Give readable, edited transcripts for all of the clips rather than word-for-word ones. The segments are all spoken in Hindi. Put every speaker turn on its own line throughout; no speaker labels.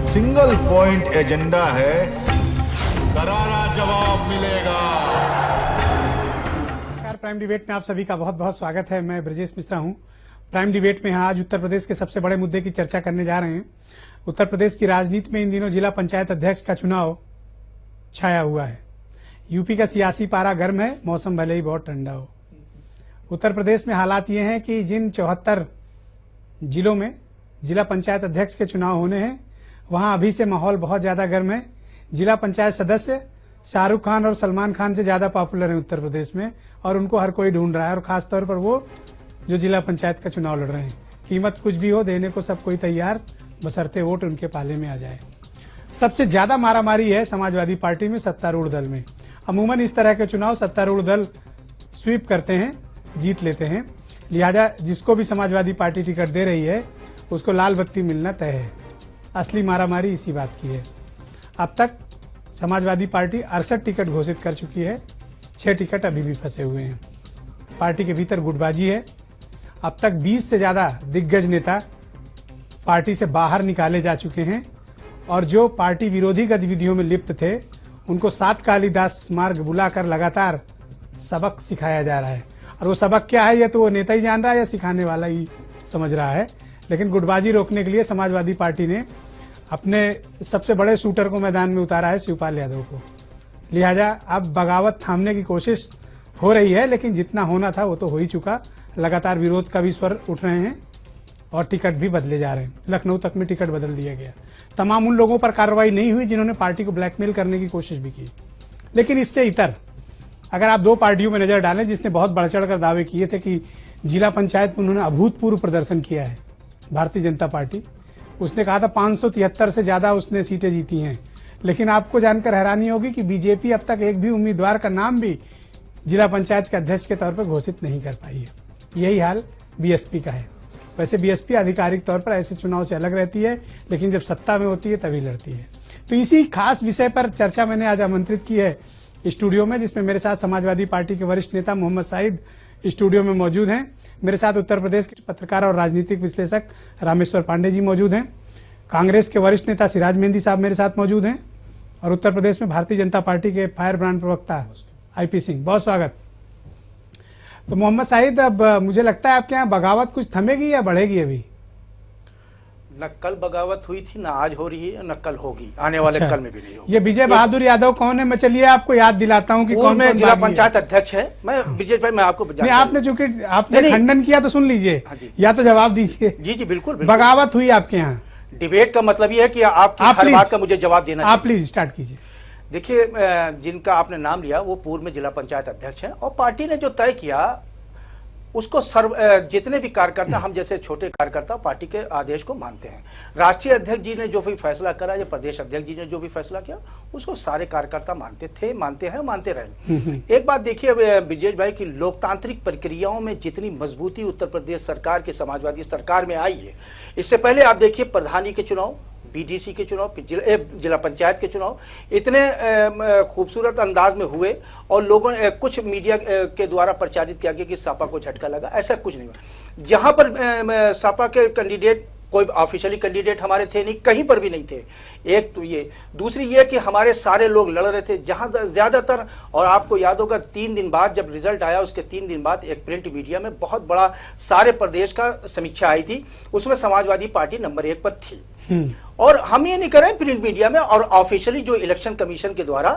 सिंगल पॉइंट एजेंडा है, करारा जवाब मिलेगा।
प्राइम डिबेट में आप सभी का बहुत बहुत स्वागत है। मैं ब्रजेश मिश्रा हूं। प्राइम डिबेट में आज उत्तर प्रदेश के सबसे बड़े मुद्दे की चर्चा करने जा रहे हैं। उत्तर प्रदेश की राजनीति में इन दिनों जिला पंचायत अध्यक्ष का चुनाव छाया हुआ है। यूपी का सियासी पारा गर्म है, मौसम भले ही बहुत ठंडा हो। उत्तर प्रदेश में हालात ये हैं कि जिन 74 जिलों में जिला पंचायत अध्यक्ष के चुनाव होने हैं, वहां अभी से माहौल बहुत ज्यादा गर्म है। जिला पंचायत सदस्य शाहरुख खान और सलमान खान से ज्यादा पॉपुलर है उत्तर प्रदेश में, और उनको हर कोई ढूंढ रहा है, और खासतौर पर वो जो जिला पंचायत का चुनाव लड़ रहे हैं। कीमत कुछ भी हो, देने को सब कोई तैयार, बशर्ते वोट उनके पाले में आ जाए। सबसे ज्यादा मारामारी है समाजवादी पार्टी में, सत्तारूढ़ दल में। अमूमन इस तरह के चुनाव सत्तारूढ़ दल स्वीप करते हैं, जीत लेते हैं। लिहाजा जिसको भी समाजवादी पार्टी टिकट दे रही है उसको लाल बत्ती मिलना तय है। असली मारामारी इसी बात की है। अब तक समाजवादी पार्टी 68 टिकट घोषित कर चुकी है, 6 टिकट अभी भी फंसे हुए हैं। पार्टी के भीतर गुटबाजी है। अब तक 20 से ज्यादा दिग्गज नेता पार्टी से बाहर निकाले जा चुके हैं, और जो पार्टी विरोधी गतिविधियों में लिप्त थे उनको 7 कालिदास मार्ग बुलाकर लगातार सबक सिखाया जा रहा है। और वो सबक क्या है, ये तो वो नेता ही जान रहा है या सिखाने वाला ही समझ रहा है। लेकिन गुटबाजी रोकने के लिए समाजवादी पार्टी ने अपने सबसे बड़े शूटर को मैदान में उतारा है, शिवपाल यादव को। लिहाजा अब बगावत थामने की कोशिश हो रही है, लेकिन जितना होना था वो तो हो ही चुका। लगातार विरोध का भी स्वर उठ रहे हैं और टिकट भी बदले जा रहे हैं। लखनऊ तक में टिकट बदल दिया गया। तमाम उन लोगों पर कार्रवाई नहीं हुई जिन्होंने पार्टी को ब्लैकमेल करने की कोशिश भी की। लेकिन इससे इतर अगर आप 2 पार्टियों में नजर डालें, जिसने बहुत बढ़ चढ़ कर दावे किए थे कि जिला पंचायत में उन्होंने अभूतपूर्व प्रदर्शन किया है, भारतीय जनता पार्टी, उसने कहा था 573 से ज्यादा उसने सीटें जीती हैं। लेकिन आपको जानकर हैरानी होगी कि बीजेपी अब तक एक भी उम्मीदवार का नाम भी जिला पंचायत के अध्यक्ष के तौर पर घोषित नहीं कर पाई है। यही हाल बीएसपी का है। वैसे बीएसपी आधिकारिक तौर पर ऐसे चुनाव से अलग रहती है, लेकिन जब सत्ता में होती है तभी लड़ती है। तो इसी खास विषय पर चर्चा मैंने आज आमंत्रित की है स्टूडियो में, जिसमें मेरे साथ समाजवादी पार्टी के वरिष्ठ नेता मोहम्मद साहिद स्टूडियो में मौजूद हैं। मेरे साथ उत्तर प्रदेश के पत्रकार और राजनीतिक विश्लेषक रामेश्वर पांडे जी मौजूद हैं। कांग्रेस के वरिष्ठ नेता सिराज मेहंदी साहब मेरे साथ मौजूद हैं, और उत्तर प्रदेश में भारतीय जनता पार्टी के फायर ब्रांड प्रवक्ता आईपी सिंह। बहुत स्वागत। तो मोहम्मद साहिद, अब मुझे लगता है आपके यहाँ बगावत कुछ थमेगी या बढ़ेगी? अभी
न कल बगावत हुई थी, न आज हो रही है, न कल होगी, आने वाले कल में भी नहीं होगी।
ये विजय बहादुर यादव कौन है? मैं चलिए आपको याद दिलाता हूँ कि कौन
जिला पंचायत अध्यक्ष है। मैं विजय भाई, मैं आपको
नहीं, आपने चूंकि आपने खंडन किया तो सुन लीजिए, या तो जवाब दीजिए।
जी जी बिल्कुल।
बगावत हुई आपके यहाँ?
डिबेट का मतलब ये है कि आपकी हर बात का मुझे जवाब देना।
आप प्लीज स्टार्ट कीजिए।
देखिए, जिनका आपने नाम लिया वो पूर्व में जिला पंचायत अध्यक्ष है, और पार्टी ने जो तय किया उसको जितने भी कार्यकर्ता, हम जैसे छोटे कार्यकर्ता पार्टी के आदेश को मानते हैं। राष्ट्रीय अध्यक्ष जी ने जो भी फैसला करा या प्रदेश अध्यक्ष जी ने जो भी फैसला किया उसको सारे कार्यकर्ता मानते थे, मानते हैं, मानते रहे। एक बात देखिए विजय भाई की लोकतांत्रिक प्रक्रियाओं में जितनी मजबूती उत्तर प्रदेश सरकार की समाजवादी सरकार में आई है, इससे पहले आप देखिए प्रधानी के चुनाव, बीडीसी के चुनाव, जिला पंचायत के चुनाव इतने खूबसूरत अंदाज में हुए, और लोगों ने कुछ मीडिया के द्वारा प्रचारित किया गया कि सपा को झटका लगा। ऐसा कुछ नहीं हुआ। जहां पर सपा के कैंडिडेट, कोई ऑफिशियली कैंडिडेट हमारे थे नहीं, कहीं पर भी नहीं थे। एक तो ये, दूसरी ये कि हमारे सारे लोग लड़ रहे थे जहां ज्यादातर। और आपको याद होगा 3 दिन बाद जब रिजल्ट आया, उसके 3 दिन बाद एक प्रिंट मीडिया में बहुत बड़ा सारे प्रदेश का समीक्षा आई थी, उसमें समाजवादी पार्टी नंबर 1 पर थी। और हम ये नहीं कर रहे प्रिंट मीडिया में, और ऑफिशियली जो इलेक्शन कमीशन के द्वारा।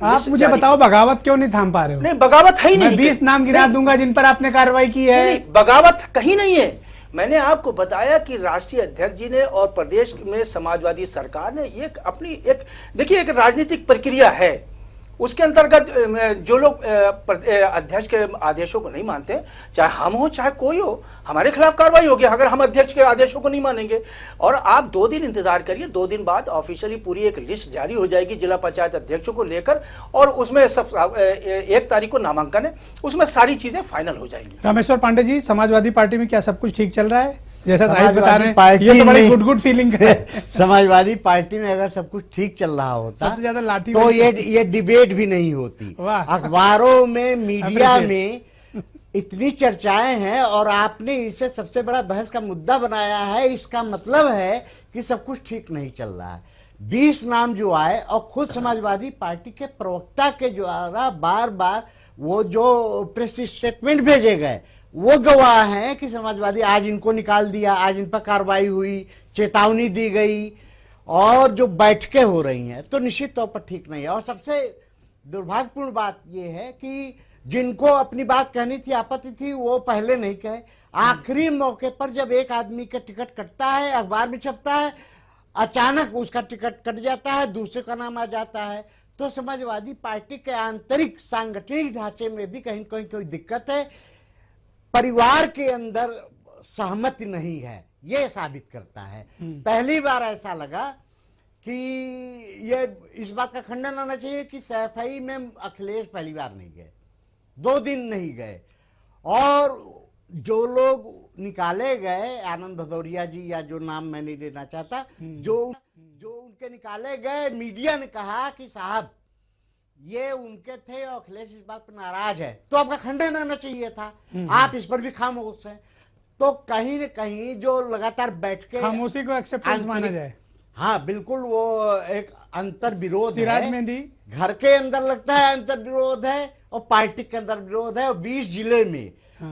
आप मुझे बताओ, बगावत क्यों नहीं थाम पा रहे हो?
नहीं, बगावत है ही नहीं।
20 नाम गिरा दूंगा जिन पर आपने कार्रवाई की है।
नहीं, बगावत कहीं नहीं है। मैंने आपको बताया कि राष्ट्रीय अध्यक्ष जी ने और प्रदेश में समाजवादी सरकार ने एक अपनी देखिए एक राजनीतिक प्रक्रिया है, उसके अंतर्गत जो लोग अध्यक्ष के आदेशों को नहीं मानते, चाहे हम हो चाहे कोई हो, हमारे खिलाफ कार्रवाई होगी अगर हम अध्यक्ष के आदेशों को नहीं मानेंगे। और आप 2 दिन इंतजार करिए, 2 दिन बाद ऑफिशियली पूरी एक लिस्ट जारी हो जाएगी जिला पंचायत अध्यक्षों को लेकर, और उसमें सब 1 तारीख को नामांकन है, उसमें सारी चीजें फाइनल हो जाएंगी।
रामेश्वर पांडे जी, समाजवादी पार्टी में क्या सब कुछ ठीक चल रहा है? जैसा साहिब बता रहे हैं, ये तो बड़ी गुड फीलिंग है।
समाजवादी पार्टी में अगर सब कुछ ठीक चल रहा होता
सबसे ज्यादा लाठी
तो ये डिबेट भी नहीं होती। अखबारों में, मीडिया में इतनी चर्चाएं हैं और आपने इसे सबसे बड़ा बहस का मुद्दा बनाया है, इसका मतलब है कि सब कुछ ठीक नहीं चल रहा है। 20 नाम जो आए और खुद समाजवादी पार्टी के प्रवक्ता के द्वारा बार बार वो जो प्रेस स्टेटमेंट भेजे गए वो गवाह हैं कि समाजवादी आज इनको निकाल दिया, आज इन पर कार्रवाई हुई, चेतावनी दी गई और जो बैठकें हो रही हैं, तो निश्चित तौर पर ठीक नहीं है। और सबसे दुर्भाग्यपूर्ण बात यह है कि जिनको अपनी बात कहनी थी, आपत्ति थी, वो पहले नहीं कहे। आखिरी मौके पर जब एक आदमी का टिकट कटता है, अखबार में छपता है, अचानक उसका टिकट कट जाता है, दूसरे का नाम आ जाता है, तो समाजवादी पार्टी के आंतरिक सांगठनिक ढांचे में भी कहीं कहीं कोई दिक्कत है, परिवार के अंदर सहमति नहीं है, ये साबित करता है। पहली बार ऐसा लगा कि ये इस बात का खंडन होना चाहिए कि सैफई में अखिलेश पहली बार नहीं गए, 2 दिन नहीं गए, और जो लोग निकाले गए, आनंद भदौरिया जी या जो नाम मैं नहीं लेना चाहता, जो उनके निकाले गए, मीडिया ने कहा कि साहब ये उनके थे और अखिलेश इस बात पर नाराज है, तो आपका खंडन होना चाहिए था। आप इस पर भी खामोश हैं, तो कहीं न कहीं जो लगातार बैठके
खामोशी को एक्सेप्टेंस माना जाए।
हाँ बिल्कुल, वो एक अंतर विरोध
सिराज
है।
मेहंदी,
घर के अंदर लगता है अंतर विरोध है और पार्टी के अंदर विरोध है, और 20 जिले में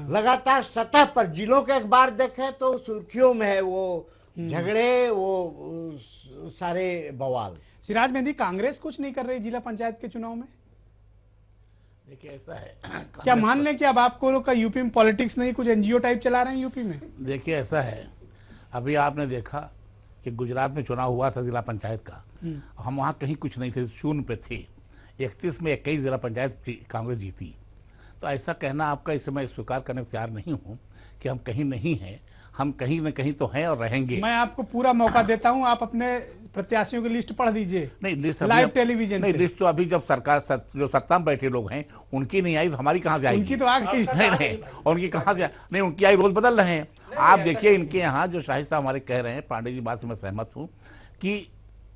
लगातार सतह पर जिलों के अखबार देखें तो सुर्खियों में है वो झगड़े, वो सारे बवाल।
सिराज मेहंदी, कांग्रेस कुछ नहीं कर रही जिला पंचायत के चुनाव में?
देखिए ऐसा है,
क्या मान लें कि अब आपको लोग का यूपी में पॉलिटिक्स नहीं, कुछ एनजीओ टाइप चला रहे हैं यूपी में?
देखिए ऐसा है, अभी आपने देखा कि गुजरात में चुनाव हुआ था जिला पंचायत का, हम वहां कहीं कुछ नहीं थे, शून्य पे थे। 31 में 21 जिला पंचायत कांग्रेस जीती। तो ऐसा कहना आपका इस समय स्वीकार करने को तैयार नहीं हूं कि हम कहीं नहीं हैं, हम कहीं न कहीं तो हैं और रहेंगे।
मैं आपको पूरा मौका देता हूं, आप अपने प्रत्याशियों की लिस्ट पढ़ दीजिए।
नहीं, लिस्ट
लाइव टेलीविजन
नहीं, लिस्ट तो अभी जब सरकार जो सत्ता में बैठे लोग हैं उनकी नहीं आई तो हमारी कहां से आएगी?
उनकी तो आ गई।
नहीं, उनकी कहां से? नहीं, उनकी आई रोज बदल रहे हैं। आप देखिए इनके यहाँ जो शाहिद साहब हमारे कह रहे हैं, पांडे जी बात से मैं सहमत हूँ कि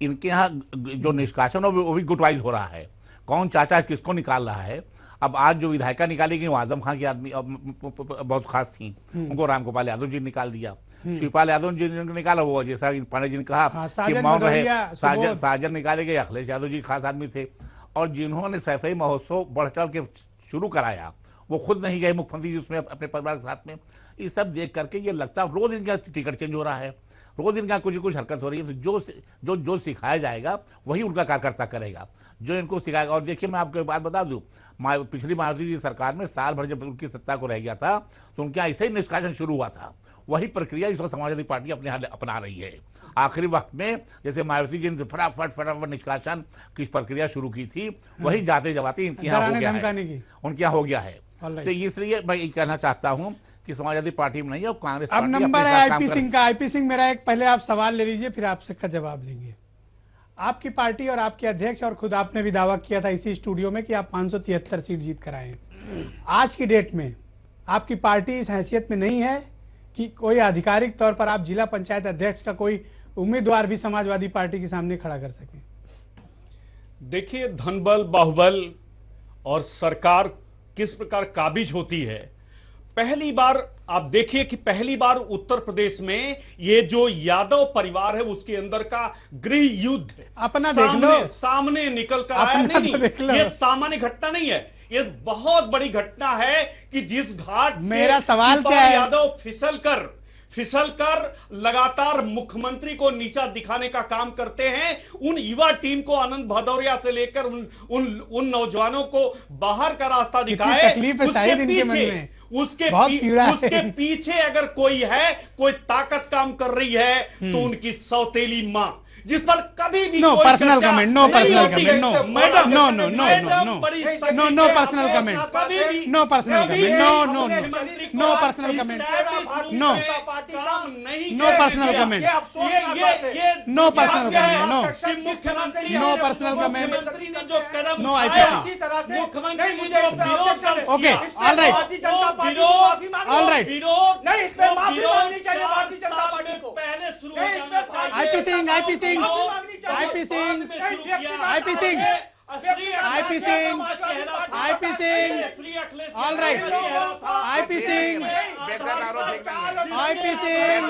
इनके यहाँ जो निष्कासन वो भी गुटवाइज हो रहा है, कौन चाचा किसको निकाल रहा है। अब आज जो विधायिका निकाली गई वो आजम खान की आदमी बहुत खास थी, उनको रामगोपाल यादव जी निकाल दिया। शिवपाल यादव जी ने निकाला, वो जैसा पांडे जी ने कहा कि मौन रहे, साजन निकाले गए, अखिलेश यादव जी खास आदमी थे। और जिन्होंने सैफई महोत्सव बढ़ चढ़ के शुरू कराया वो खुद नहीं गए, मुख्यमंत्री जी उसमें अपने परिवार के साथ में। ये सब देख करके ये लगता है रोज इनका टिकट चेंज हो रहा है, रोज इनका कुछ हरकत हो रही है। तो जो सिखाया जाएगा वही उनका कार्यकर्ता करेगा, जो इनको सिखाएगा। और देखिए मैं आपको एक बात बता दूं, पिछली मायावती जी सरकार में साल भर जब उनकी सत्ता को रह गया था तो उनके ऐसे ही निष्कासन शुरू हुआ था। वही प्रक्रिया इस वक्त समाजवादी पार्टी अपने हाथ अपना रही है। आखिरी वक्त में जैसे मायावती जी ने फटाफट निष्कासन की प्रक्रिया शुरू की थी, वही जाते जवाते इनके यहाँ हो गया है, उनके यहाँ हो गया है। तो इसलिए मैं ये कहना चाहता हूँ कि समाजवादी पार्टी में नहीं है, कांग्रेस।
अब नंबर है आईपी सिंह का। आईपी सिंह, मेरा एक पहले आप सवाल ले लीजिए, फिर आपसे का जवाब लेंगे। आपकी पार्टी और आपके अध्यक्ष और खुद आपने भी दावा किया था इसी स्टूडियो में कि आप 573 सीट जीत कर आए हैं। आज की डेट में आपकी पार्टी इस हैसियत में नहीं है कि कोई आधिकारिक तौर पर आप जिला पंचायत अध्यक्ष का कोई उम्मीदवार भी समाजवादी पार्टी के सामने खड़ा कर सके?
देखिए, धनबल बाहुबल और सरकार किस प्रकार काबिज होती है। पहली बार आप देखिए कि पहली बार उत्तर प्रदेश में ये जो यादव परिवार है उसके अंदर का गृह युद्ध
अपना देख लो,
सामने निकल कर आया। नहीं, ये सामान्य घटना नहीं है, ये बहुत बड़ी घटना है कि जिस घाट
मेरा सवाल क्या है,
यादव फिसल कर लगातार मुख्यमंत्री को नीचा दिखाने का काम करते हैं। उन युवा टीम को आनंद भदौरिया से लेकर उन नौजवानों को बाहर का रास्ता दिखाए। उसके पीछे अगर कोई है, कोई ताकत काम कर रही है तो उनकी सौतेली मां, जिस पर कभी भी
no personal comment, no personal comment, no madam, no no no no no no personal comment, no personal comment, no no no personal comment, no no personal comment, no personal comment, no no personal comment, no IPC. Okay, all right, all right. IP Singh, IP Singh, IP Singh, IP Singh, IP Singh, IP Singh, all right, IP Singh, IP Singh,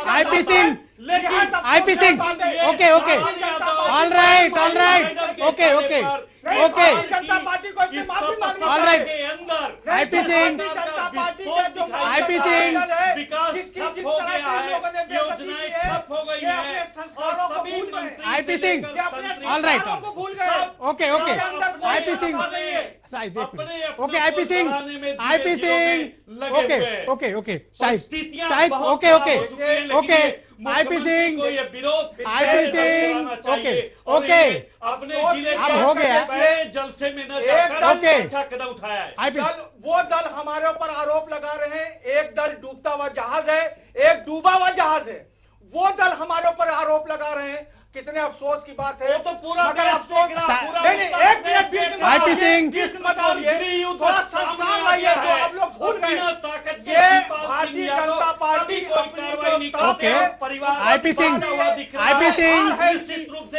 IP Singh, IP Singh, okay okay, all right, okay okay okay, all right, IP Singh, IP Singh, IP Singh, all right, okay okay, IP Singh, okay IP Singh, IP Singh, okay okay okay, Shahid okay okay okay, IP Singh, IP Singh, okay okay,
अपने जिले
अब हो गया
जलसे में न जाकर
ओके,
अच्छा कदम उठाया है।
आईपी
वो दल हमारे ऊपर आरोप लगा रहे हैं, एक दल डूबता हुआ जहाज है, एक डूबा हुआ जहाज है। वो दल हमारे ऊपर आरोप लगा रहे हैं, कितने अफसोस की बात है।
वो तो पूरा
मगर अफसोस नहीं, एक मिनट बीच में
आईपी सिंह,
थोड़ा संस्कार लाइए, जो आप लोग भूल गए। ये Bharatiya Janata party
okay, IP Singh, IP Singh,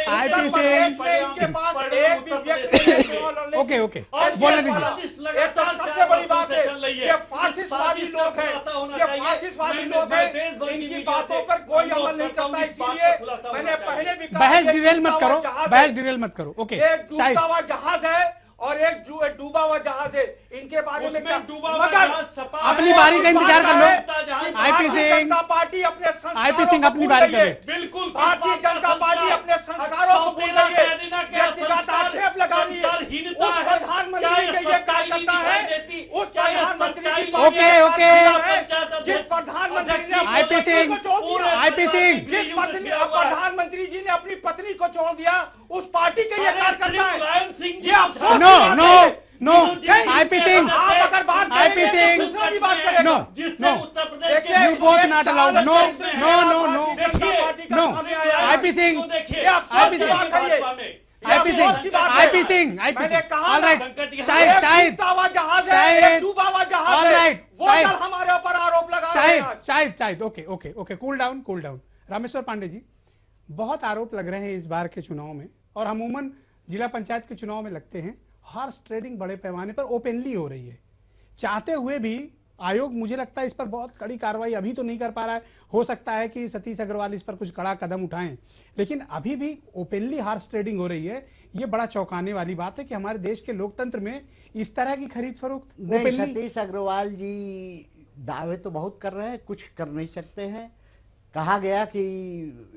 IP Singh,
के पास एक भी व्यक्ति
ओके ओके, बोलने दीजिए।
एक तो सबसे बड़ी बात है, ये फासिस्टवादी लोग हैं, ये फासिस्टवादी लोग हैं, इनकी बातों पर कोई अमल नहीं करता। इसलिए मैंने पहले भी कहा,
बहस डिटेल मत करो, बहस डिटेल मत करो, ओके।
एक डूबता हुआ जहाज है और एक डूबा हुआ जहाज है, इनके बारे में
अपनी बारी का इंतजार कर लो। आईपी सिंह,
जनता पार्टी अपने
आईपी सिंह अपनी बारी करो।
बिल्कुल
भारतीय जनता पार्टी अपने संस्कारों को भूल रही है, व्यक्तिगत आक्षेप लगा रही है। उस प्रधानमंत्री के ये कार्यकर्ता है, उस प्रधानमंत्री की
ओके ओके,
जिस प्रधानमंत्री ने
आईपी सिंह, आईपी सिंह,
जिस प्रधानमंत्री जी ने अपनी पत्नी को छोड़ दिया, उस पार्टी के ये कार्यकर्ता है। ये अफसोस
no no no, IP Singh,
आप अगर बात
आईपी सिंह,
दूसरा भी बात करेगा।
No no, you both not allowed, no no no no no, IP Singh, IP Singh, IP Singh, IP Singh, IP Singh, all right, Shahid, Shahid, Shahid, all right, Shahid,
हमारे ऊपर आरोप लगा रहे हैं।
Shahid, Shahid, Shahid, okay okay okay, cool down, cool down. Rameshwar Pandey ji, बहुत आरोप लग रहे हैं इस बार के चुनाव में, और अमूमन जिला पंचायत के चुनाव में लगते हैं। हॉर्स ट्रेडिंग बड़े पैमाने पर ओपनली हो रही है, चाहते हुए भी आयोग मुझे लगता है इस पर बहुत कड़ी कार्रवाई अभी तो नहीं कर पा रहा है। हो सकता है कि सतीश अग्रवाल इस पर कुछ कड़ा कदम उठाएं, लेकिन अभी भी ओपनली हॉर्स ट्रेडिंग हो रही है। ये बड़ा चौंकाने वाली बात है कि हमारे देश के लोकतंत्र में इस तरह की खरीद फरोख्त ओपनली।
सतीश अग्रवाल जी दावे तो बहुत कर रहे हैं, कुछ कर नहीं सकते हैं। कहा गया कि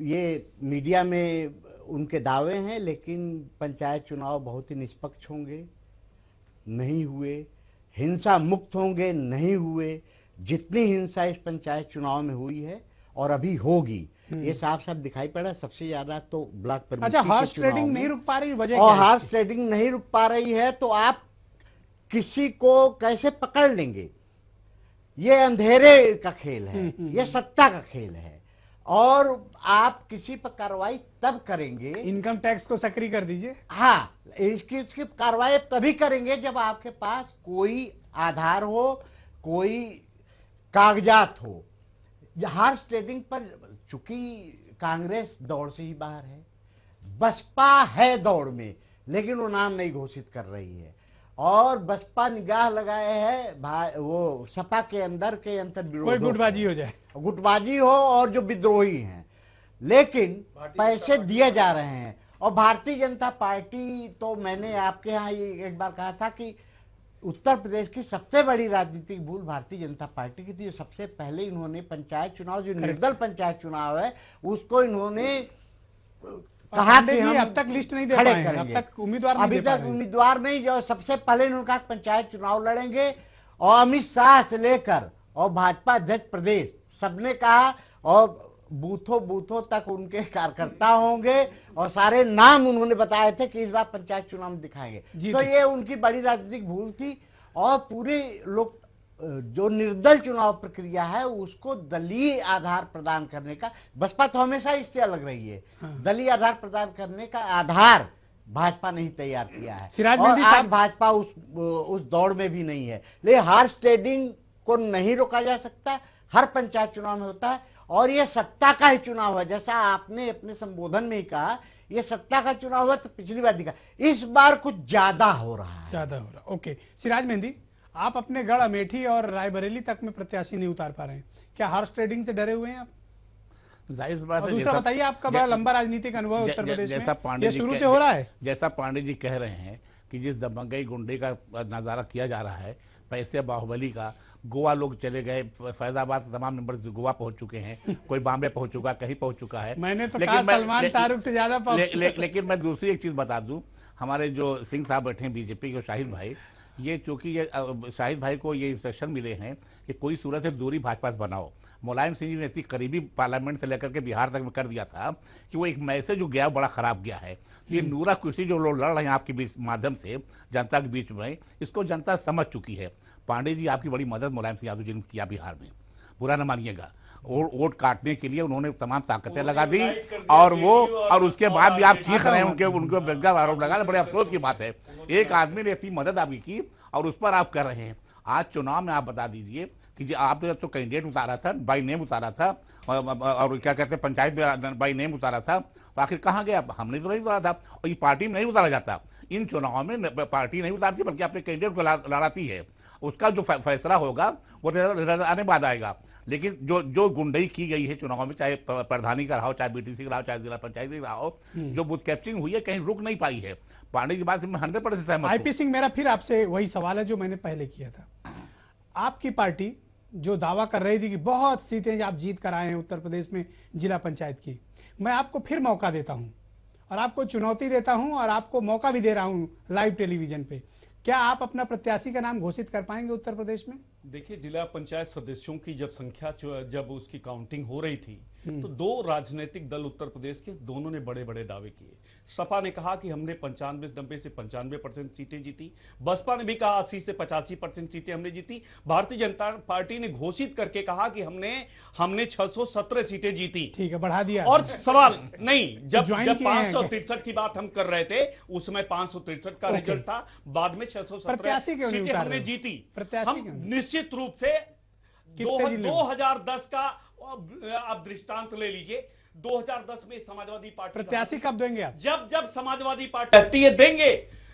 ये मीडिया में उनके दावे हैं, लेकिन पंचायत चुनाव बहुत ही निष्पक्ष होंगे, नहीं हुए। हिंसा मुक्त होंगे, नहीं हुए। जितनी हिंसा इस पंचायत चुनाव में हुई है और अभी होगी, ये साफ साफ दिखाई पड़ा। सबसे ज्यादा तो ब्लॉक पर।
अच्छा, हॉर्स ट्रेडिंग नहीं रुक पा रही, वजह
और
क्या है?
हॉर्स ट्रेडिंग नहीं रुक पा रही है तो आप किसी को कैसे पकड़ लेंगे? ये अंधेरे का खेल है, ये सत्ता का खेल है, और आप किसी पर कार्रवाई तब करेंगे।
इनकम टैक्स को सक्रिय कर दीजिए।
हाँ, इसकी कार्रवाई तभी करेंगे जब आपके पास कोई आधार हो, कोई कागजात हो। हॉर्स ट्रेडिंग पर चूंकि कांग्रेस दौड़ से ही बाहर है, बसपा है दौड़ में, लेकिन वो नाम नहीं घोषित कर रही है, और बसपा निगाह लगाए है वो सपा के अंदर के अंतर विरोध,
कोई गुटबाजी हो जाए,
गुटबाजी हो, और जो विद्रोही हैं, लेकिन पैसे दिए जा रहे हैं। और भारतीय जनता पार्टी तो मैंने आपके यहाँ एक बार कहा था कि उत्तर प्रदेश की सबसे बड़ी राजनीतिक भूल भारतीय जनता पार्टी की थी। सबसे पहले इन्होंने पंचायत चुनाव, जो निर्दल पंचायत चुनाव है, उसको इन्होंने कहा कि हम
अब तक लिस्ट नहीं दे
खड़े
पाए हैं,
करेंगे।
अब तक उम्मीदवार नहीं
अभी
दे पा
तक
रहे हैं।
उम्मीदवार नहीं। जो सबसे पहले इन्होंने कहा पंचायत चुनाव लड़ेंगे, और अमित शाह से लेकर और भाजपा अध्यक्ष प्रदेश सबने कहा, और बूथों बूथों तक उनके कार्यकर्ता होंगे, और सारे नाम उन्होंने बताए थे कि इस बार पंचायत चुनाव में दिखाएंगे। तो ये उनकी बड़ी राजनीतिक भूल थी। और पूरे लोग जो निर्दल चुनाव प्रक्रिया है उसको दलीय आधार प्रदान करने का, बसपा तो हमेशा इससे अलग रही है। दलीय आधार प्रदान करने का आधार भाजपा ने ही तैयार किया है,
सिराज
और
मेहदी
आज
साहब,
भाजपा उस दौड़ में भी नहीं है। लेकिन हॉर्स ट्रेडिंग को नहीं रोका जा सकता, हर पंचायत चुनाव में होता है, और ये सत्ता का ही चुनाव है। जैसा आपने अपने संबोधन में ही कहा, ये सत्ता का चुनाव हुआ तो पिछली बार दिखा, इस बार कुछ ज्यादा हो रहा है।
ज्यादा हो रहा। ओके, सिराज मेहंदी, आप अपने गढ़ अमेठी और रायबरेली तक में प्रत्याशी नहीं उतार पा रहे हैं, क्या हॉर्स ट्रेडिंग से डरे हुए हैं आप?
जाहिर बात है।
दूसरा बताइए, आपका बड़ा लंबा राजनीतिक अनुभव है उत्तर प्रदेश
जैसा
में,
पांडे
ये
जी
शुरू से हो रहा है?
जैसा पांडे जी कह रहे हैं कि जिस दबंगई गुंडे का नजारा किया जा रहा है, पैसे बाहुबली का, गोवा लोग चले गए, फैजाबाद के तमाम मेंबर गोवा पहुंच चुके हैं, कोई बॉम्बे पहुंच चुका, कहीं पहुंच चुका है।
मैंने तो कहा सलमान शाहरुख से ज्यादा
लेकिन मैं दूसरी एक चीज बता दूं, हमारे जो सिंह साहब बैठे हैं बीजेपी के, शाहिद भाई, ये चूंकि ये शाहिद भाई को ये इंस्ट्रक्शन मिले हैं कि कोई सूरत से दूरी भाजपा से बनाओ। मुलायम सिंह जी ने इतनी करीबी पार्लियामेंट से लेकर के बिहार तक में कर दिया था कि वो एक मैसेज जो गया बड़ा खराब गया है। ये नूरा कुर्सी जो लोग लड़ रहे हैं आपके बीच माध्यम से जनता के बीच में, इसको जनता समझ चुकी है। पांडे जी आपकी बड़ी मदद मुलायम सिंह यादव जी ने किया बिहार में, बुरा न मानिएगा। और वोट काटने के लिए उन्होंने तमाम ताकतें लगा दी, और उसके बाद भी आप चीख रहे हैं उनको बेगम आरोप लगा। बड़े अफसोस की बात है, एक आदमी ने इतनी मदद आपकी की और उस पर आप कर रहे हैं। आज चुनाव में आप बता दीजिए कि आपने तो कैंडिडेट उतारा था, बाई नेम उतारा था, और क्या कहते हैं पंचायत में बाई नेम उतारा था, तो आखिर कहाँ गया? हमने तो नहीं उतारा था, और ये पार्टी में नहीं उतारा जाता। इन चुनाव में पार्टी नहीं उतारती बल्कि अपने कैंडिडेट को लड़ाती है। उसका जो फैसला होगा वो रिजल्ट आने बाद आएगा। लेकिन जो गुंडई की गई है चुनाव में, चाहे प्रधानी का रहा हो, चाहे बीटीसी का रहा हो, चाहे जिला पंचायत का रहा हो, जो बूथ कैप्चरिंग हुई है कहीं रुक नहीं पाई है। पांडे की बात से मैं 100% सहमत हूं।
आईपी सिंह, मेरा फिर आपसे वही सवाल है जो मैंने पहले किया था। आपकी पार्टी जो दावा कर रही थी कि बहुत सीटें आप जीत कर आए हैं उत्तर प्रदेश में जिला पंचायत की, मैं आपको फिर मौका देता हूं और आपको चुनौती देता हूं और आपको मौका भी दे रहा हूं लाइव टेलीविजन पे, क्या आप अपना प्रत्याशी का नाम घोषित कर पाएंगे उत्तर प्रदेश में?
देखिए, जिला पंचायत सदस्यों की जब संख्या जब उसकी काउंटिंग हो रही थी तो दो राजनीतिक दल उत्तर प्रदेश के दोनों ने बड़े बड़े दावे किए। सपा ने कहा कि हमने 95-90 से 95% सीटें जीती, बसपा ने भी कहा 80 से 85% सीटें हमने जीती, भारतीय जनता पार्टी ने घोषित करके कहा कि हमने 617 सीटें जीती।
ठीक है, बढ़ा दिया।
और सवाल नहीं, जब 563 की बात हम कर रहे थे उसमें 563 का रिजल्ट था, बाद में 617 सीटें हमने जीती। हम निश्चित रूप से 2010 का आप दृष्टांत ले लीजिए। 2010 में समाजवादी पार्टी
प्रत्याशी कब देंगे आप?
जब समाजवादी पार्टी कहती है देंगे,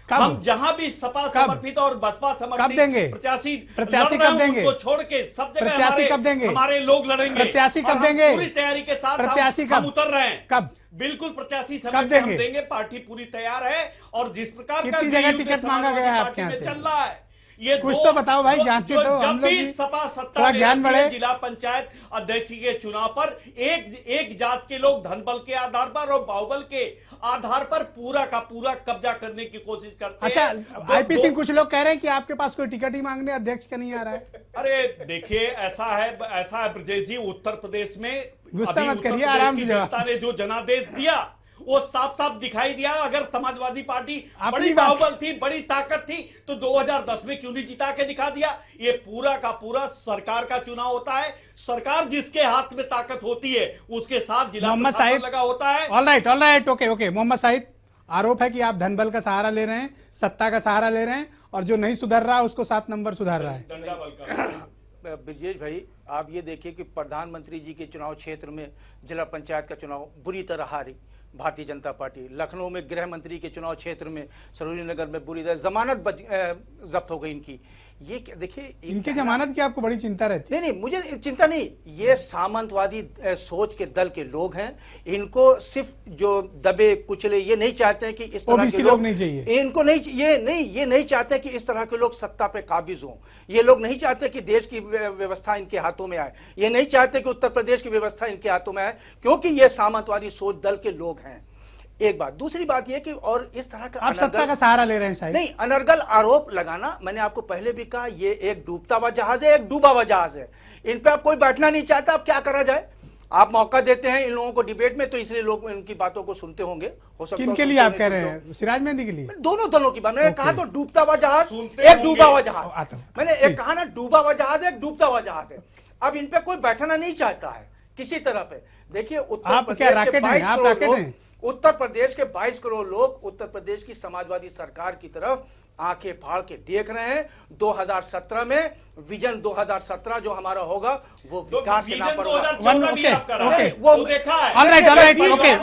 हम जहां भी सपा समर्थित और बसपा समर्थित प्रत्याशी
कब देंगे?
उनको छोड़ के सब जगह
प्रत्याशी कब देंगे?
हमारे लोग लड़ेंगे।
प्रत्याशी कब देंगे?
पूरी तैयारी के साथ
प्रत्याशी
हम उतर रहे हैं।
कब?
बिल्कुल प्रत्याशी समय पे हम देंगे। पार्टी पूरी तैयार है और जिस प्रकार का
कितनी जगह टिकट मांगा गया है आपके यहाँ से?
चल रहा है ये
कुछ तो बताओ भाई, जानते तो
जब भी सपा सत्ता
ज्ञान बढ़े।
जिला पंचायत अध्यक्ष के चुनाव पर एक जात के लोग धनबल के आधार पर और बाहुबल के आधार पर पूरा का पूरा कब्जा करने की कोशिश करते हैं।
अच्छा, आईपी सिंह, कुछ लोग कह रहे हैं कि आपके पास कोई टिकट ही मांगने अध्यक्ष का नहीं आ रहा है।
अरे देखिए, ऐसा है ब्रजेश जी, उत्तर प्रदेश में
गुस्सा मत करिए, आराम से
जनता ने जो जनादेश दिया वो साफ साफ दिखाई दिया। अगर समाजवादी पार्टी बड़ी बाहुबल थी, बड़ी ताकत थी, तो 2010 में क्यों नहीं जिता के दिखा दिया? ये पूरा का पूरा सरकार का चुनाव होता है। सरकार जिसके हाथ में ताकत होती है उसके साथ जिला प्रशासन लगा होता है।
All right, okay. Mohammad Sahid, आरोप है कि आप धनबल का सहारा ले रहे हैं, सत्ता का सहारा ले रहे हैं, और जो नहीं सुधर रहा उसको 7 नंबर सुधार रहा है।
ब्रजेश भाई, आप ये देखिए कि प्रधानमंत्री जी के चुनाव क्षेत्र में जिला पंचायत का चुनाव बुरी तरह हारी भारतीय जनता पार्टी। लखनऊ में गृह मंत्री के चुनाव क्षेत्र में सरोजनी नगर में बुरी तरह जमानत जब्त हो गई इनकी। ये देखिए,
इनकी जमानत की आपको बड़ी चिंता रहती है?
नहीं, मुझे चिंता नहीं। ये सामंतवादी सोच के दल के लोग हैं। इनको सिर्फ जो दबे कुचले, ये नहीं चाहते हैं कि इस तरह के लोग
नहीं चाहिए
इनको, ये नहीं चाहते कि इस तरह के लोग सत्ता पे काबिज हों। ये लोग नहीं चाहते कि देश की व्यवस्था इनके हाथों में आए। ये नहीं चाहते कि उत्तर प्रदेश की व्यवस्था इनके हाथों में आए, क्योंकि ये सामंतवादी सोच दल के लोग हैं। एक बात। दूसरी बात यह कि और इस तरह का
आप सत्ता का सहारा ले रहे हैं शायद?
नहीं, अनर्गल आरोप लगाना, मैंने आपको पहले भी कहा, ये एक डूबता हुआ जहाज है, एक डूबा हुआ जहाज है। इन पे आप कोई बैठना नहीं चाहता। अब क्या करा जाए? आप मौका देते हैं इन लोगों को डिबेट में, तो इसलिए लोग इनकी बातों को सुनते होंगे। हो सकता है
किनके लिए आप कह रहे हैं? सिराज मेहंदी के लिए?
दोनों दलों की बात। मैंने कहा तो डूबता हुआ जहाज, एक डूबा हुआ जहाज। मैंने एक कहा ना, डूबा हुआ जहाज है, एक डूबता हुआ जहाज है। अब इन पे कोई बैठना नहीं चाहता है किसी तरह पे। देखिए, उत्तर प्रदेश के 22 करोड़ लोग उत्तर प्रदेश की समाजवादी सरकार की तरफ आंखें फाड़ के देख रहे हैं 2017 में विजन 2017 जो हमारा होगा वो विकास के नाम पर होगा।
वो
देखा है।
ऑलराइट ओके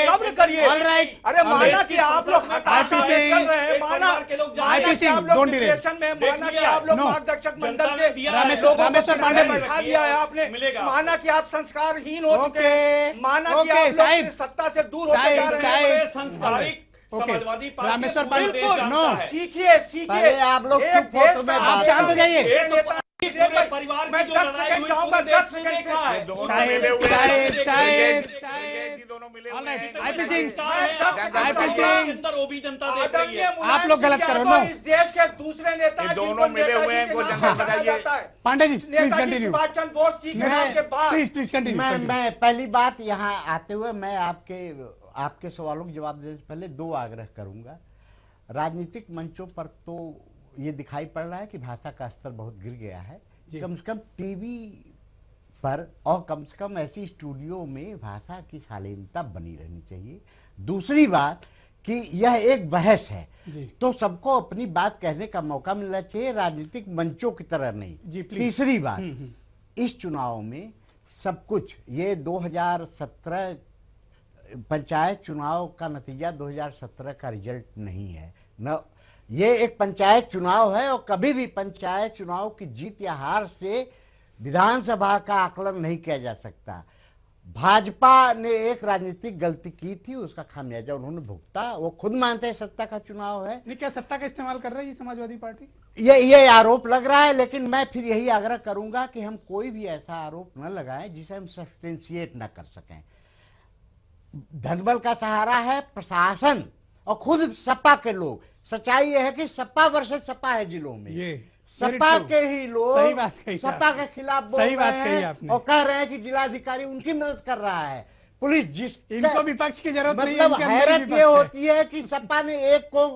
सब्र करिए।
ऑलराइट
अरे माना कि आप लोग हताशा से चल रहे हैं, माना
के लोग
IP Singh, don't delay।
Depression में, माना कि आप लोग
No।
मार्गदर्शक मंडल के
रामेश्वर पांडे जी।
बैठा दिया है आपने,
मिलेगा।
माना कि आप संस्कारहीन हो चुके
ओके।
हैं, माना कि
ओके,
आप
शाहिद।
लोग सत्ता से दूर होते जा रहे हैं।
बड़े संस्कारिक समाजवादी पार्टी
रामेश्वर
पूरे
पांडे,
देश जानता
नो।
है।
सीखिए सीखिए।
पहले आप लोग
एक
चुप हो
देश
तो
का
मैं
आप
बात
शांत हो जाइए।
एक तो पूरे परिवार
मैं
की जो
10
लड़ाई
सेकंड
हुई
चाहूंगा,
पूरे देश
10
ने
सेकंड
देखा
से।
है।
शाहिद
दोनों मिले हुए
ऑलराइट
हैं।
आईपी सिंह
अंदर वो भी जनता देख रही है।
आप लोग गलत करो, नो।
इस देश के दूसरे नेता
ये दोनों मिले हुए हैं, इनको जनता बताइए।
पांडे जी प्लीज
नेताजी
कंटिन्यू,
सुभाष चंद्र बोस जी के नाम के बाद
प्लीज कंटिन्यू।
मैं पहली बात यहाँ आते हुए मैं आपके सवालों के जवाब देने से पहले दो आग्रह करूंगा। राजनीतिक मंचों पर तो ये दिखाई पड़ रहा है कि भाषा का स्तर बहुत गिर गया है। कम से कम टीवी पर और कम से कम ऐसी स्टूडियो में भाषा की शालीनता बनी रहनी चाहिए। दूसरी बात कि यह एक बहस है तो सबको अपनी बात कहने का मौका मिलना चाहिए, राजनीतिक मंचों की तरह नहीं।
जी, प्लीज।
तीसरी बात, इस चुनाव में सब कुछ ये 2017 पंचायत चुनाव का नतीजा 2017 का रिजल्ट नहीं है न। ये एक पंचायत चुनाव है और कभी भी पंचायत चुनाव की जीत या हार से विधानसभा का आकलन नहीं किया जा सकता। भाजपा ने एक राजनीतिक गलती की थी, उसका खामियाजा उन्होंने भुगता। वो खुद मानते हैं सत्ता का चुनाव है।
नहीं, क्या सत्ता का इस्तेमाल कर रही है समाजवादी पार्टी?
ये आरोप लग रहा है, लेकिन मैं फिर यही आग्रह करूंगा कि हम कोई भी ऐसा आरोप न लगाएं जिसे हम सब्सटेंशिएट न कर सकें। धनबल का सहारा है प्रशासन और खुद सपा के लोग। सच्चाई यह है कि सपा वर्सेस सपा है जिलों में।
ये
सपा के ही लोग
सही बात कही
सपा
आपने।
के खिलाफ बोल
सही बात
रहे
कही
हैं
आपने।
और कह रहे हैं कि जिलाधिकारी उनकी मदद कर रहा है। पुलिस
इनको विपक्ष की जरूरत नहीं है,
मतलब
इनके अंदर ही
हैरत
विपक्ष
ये
है।
होती है कि सपा ने एक को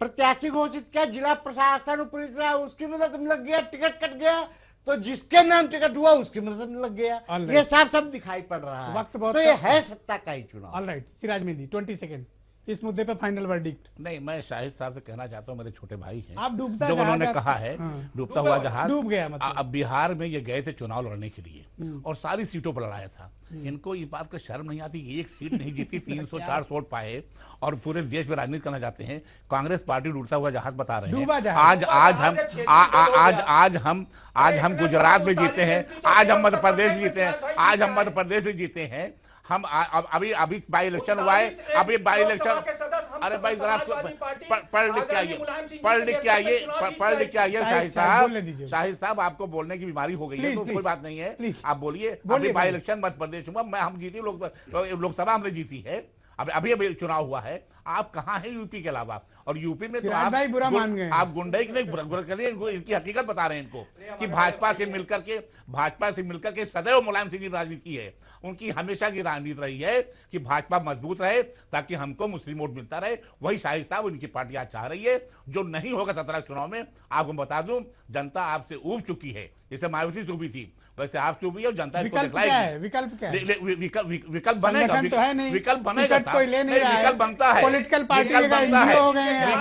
प्रत्याशी घोषित किया, जिला प्रशासन और पुलिस ने उसकी मदद में लग गया, टिकट कट गया, तो जिसके नाम टिकट हुआ उसकी मदद में लग गया।
Alright।
ये साफ सब दिखाई पड़ रहा है।
वक्त बहुत
तो ये
कम
है सत्ता का ही चुनाव।
ऑलराइट, सिराज मेहंदी 20 सेकंड इस मुद्दे पे फाइनल वर्डिक्ट।
नहीं, मैं शाहिद साहब से कहना चाहता हूँ, मेरे छोटे भाई हैं।
आप डूबता
जो
जहाज
उन्होंने
आप-
कहा है
हाँ।
डूबता हुआ जहाज
डूब गया मतलब।
अब बिहार में ये गए थे चुनाव लड़ने के लिए और सारी सीटों पर लड़ाया था। इनको ये बात का शर्म नहीं आती कि एक सीट नहीं जीती 304 वोट पाए और पूरे देश में राजनीति करना चाहते हैं। कांग्रेस पार्टी डूबता हुआ जहाज बता रहे
डूबा
हैं।
जहाज।
आज हम गुजरात में जीते हैं, आज हम मध्य प्रदेश जीते हैं, आज हम मध्य प्रदेश में जीते हैं। हम अभी बाई इलेक्शन हुआ है, अभी बाई इलेक्शन। अरे भाई जरा पढ़ लिख के आइए शाहिद साहब, आपको बोलने की बीमारी हो गई है तो कोई बात नहीं है, आप बोलिए। अभी बाई इलेक्शन मध्य प्रदेश हुआ, मैं हम जीती, लोकसभा हमने जीती है। अभी चुनाव हुआ है। आप कहाँ हैं यूपी के अलावा? और यूपी में तो आप
भाई बुरा मान गए।
आप गुंडई नहीं करिए, इनकी हकीकत बता रहे हैं इनको कि भाजपा से मिलकर के सदैव मुलायम सिंह की राजनीति है। उनकी हमेशा की राजनीति रही है कि भाजपा मजबूत रहे ताकि हमको मुस्लिम वोट मिलता रहे। वही शाहिद साहब उनकी पार्टी आज चाह रही है, जो नहीं होगा 17 चुनाव में। आपको बता दूं, जनता आपसे ऊब चुकी है, जैसे मायावती चुभी थी वैसे आप चुभी है और जनता इसको दिखलाएगी।
विकल्प क्या है?
विकल्प बनेगा,
तो है नहीं,
विकल्प बनेगा,
कोई ले नहीं रहा है।
विकल्प बनता है,
पॉलिटिकल पार्टी
विकल्प बनता है,
हो गए हैं।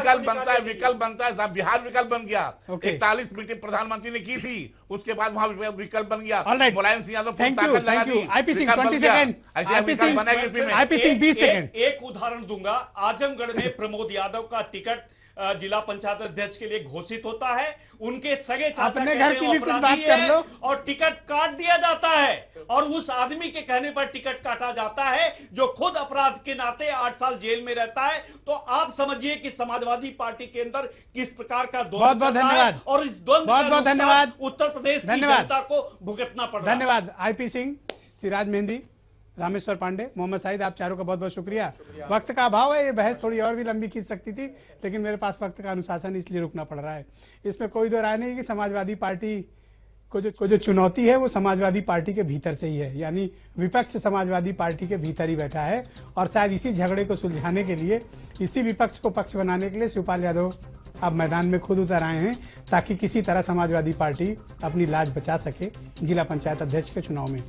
विकल्प बनता है साहब। बिहार विकल्प बन गया,
Okay।
41 मीटिंग प्रधानमंत्री ने की थी, उसके बाद वहां विकल्प बन गया।
Alright।
Mulayam Singh Yadav
thank you IP Singh 20 second.
ऐसे विकल्प बनेगा यूपी में।
IP Singh 20 second.
एक उदाहरण दूंगा। आजमगढ़ में प्रमोद यादव का टिकट जिला पंचायत अध्यक्ष के लिए घोषित होता है। उनके सगे चाचा
अपने
कहते
घर की
हैं
भी कुछ
अपराधी
बात कर
है
लो।
और टिकट काट दिया जाता है, और उस आदमी के कहने पर टिकट काटा जाता है जो खुद अपराध के नाते 8 साल जेल में रहता है। तो आप समझिए कि समाजवादी पार्टी के अंदर किस प्रकार का द्वंद्व
बहुत बहुत
चल रहा है
धन्यवाद।
और इस द्वंद्व
बहुत
का
बहुत
नुकसान
धन्यवाद।
उत्तर प्रदेश की
धन्यवाद।
जनता को भुगतना पड़ रहा है।
धन्यवाद आईपी सिंह, सिराज मेहंदी, रामेश्वर पांडे, मोहम्मद शाहिद, आप चारों का बहुत बहुत शुक्रिया। वक्त का अभाव है, ये बहस थोड़ी और भी लंबी खींच सकती थी, लेकिन मेरे पास वक्त का अनुशासन इसलिए रुकना पड़ रहा है। इसमें कोई दो राय नहीं कि समाजवादी पार्टी को जो चुनौती है वो समाजवादी पार्टी के भीतर से ही है, यानी विपक्ष समाजवादी पार्टी के भीतर ही बैठा है। और शायद इसी झगड़े को सुलझाने के लिए, इसी विपक्ष को पक्ष बनाने के लिए शिवपाल यादव अब मैदान में खुद उतर आए हैं, ताकि किसी तरह समाजवादी पार्टी अपनी लाज बचा सके जिला पंचायत अध्यक्ष के चुनाव में।